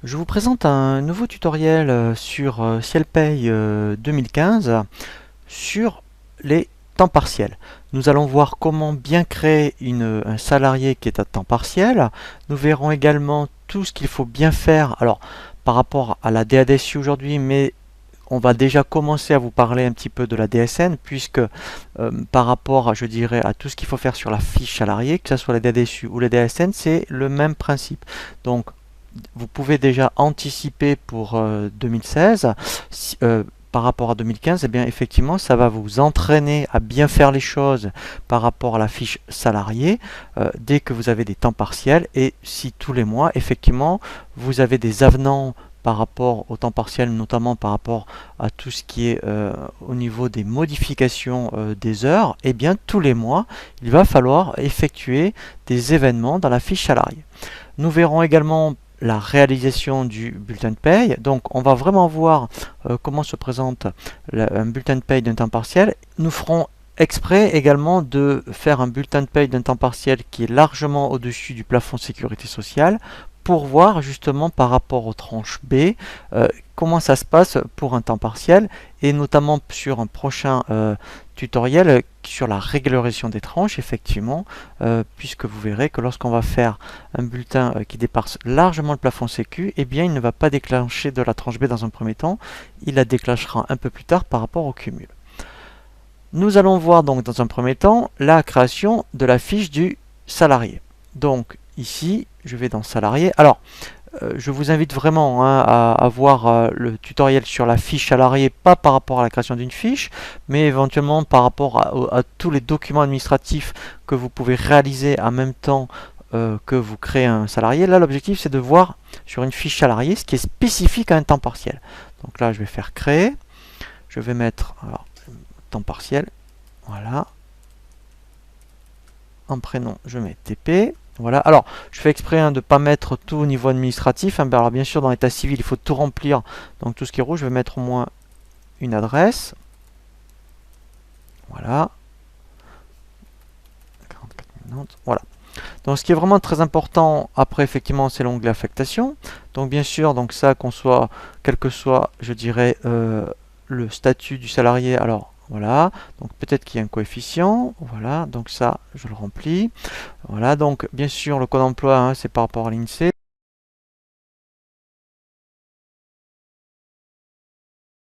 Je vous présente un nouveau tutoriel sur CielPay 2015 sur les temps partiels. Nous allons voir comment bien créer un salarié qui est à temps partiel. Nous verrons également tout ce qu'il faut bien faire par rapport à la DADSU aujourd'hui, mais on va déjà commencer à vous parler un petit peu de la DSN, puisque par rapport, je dirais, à tout ce qu'il faut faire sur la fiche salarié, que ce soit la DADSU ou la DSN, c'est le même principe. Donc, vous pouvez déjà anticiper pour 2016. Par rapport à 2015, eh bien effectivement, ça va vous entraîner à bien faire les choses par rapport à la fiche salariée dès que vous avez des temps partiels, et si tous les mois, effectivement, vous avez des avenants par rapport au temps partiel, notamment par rapport à tout ce qui est au niveau des modifications des heures, et bien tous les mois, il va falloir effectuer des événements dans la fiche salariée. Nous verrons également la réalisation du bulletin de paye. Donc on va vraiment voir comment se présente un bulletin de paye d'un temps partiel. Nous ferons exprès également de faire un bulletin de paye d'un temps partiel qui est largement au-dessus du plafond sécurité sociale, pour voir justement par rapport aux tranches B comment ça se passe pour un temps partiel, et notamment sur un prochain tutoriel sur la régularisation des tranches, effectivement, puisque vous verrez que lorsqu'on va faire un bulletin qui dépasse largement le plafond sécu, eh bien il ne va pas déclencher de la tranche B dans un premier temps, il la déclenchera un peu plus tard par rapport au cumul. Nous allons voir donc dans un premier temps la création de la fiche du salarié. Donc ici, je vais dans salarié. Alors, je vous invite vraiment à voir le tutoriel sur la fiche salarié, pas par rapport à la création d'une fiche, mais éventuellement par rapport à tous les documents administratifs que vous pouvez réaliser en même temps que vous créez un salarié. Là, l'objectif, c'est de voir sur une fiche salarié ce qui est spécifique à un temps partiel. Donc là, je vais faire créer. Je vais mettre temps partiel. Voilà. En prénom, je mets TP. Voilà. Alors, je fais exprès de ne pas mettre tout au niveau administratif. Alors, bien sûr, dans l'état civil, il faut tout remplir. Donc, tout ce qui est rouge, je vais mettre au moins une adresse. Voilà. 44 Nantes. Voilà. Donc, ce qui est vraiment très important, après, effectivement, c'est l'onglet affectation. Donc, bien sûr, donc ça, quel que soit, je dirais, le statut du salarié. Alors, voilà, donc peut-être qu'il y a un coefficient, voilà, donc ça, je le remplis. Voilà, donc bien sûr, le code emploi, c'est par rapport à l'INSEE.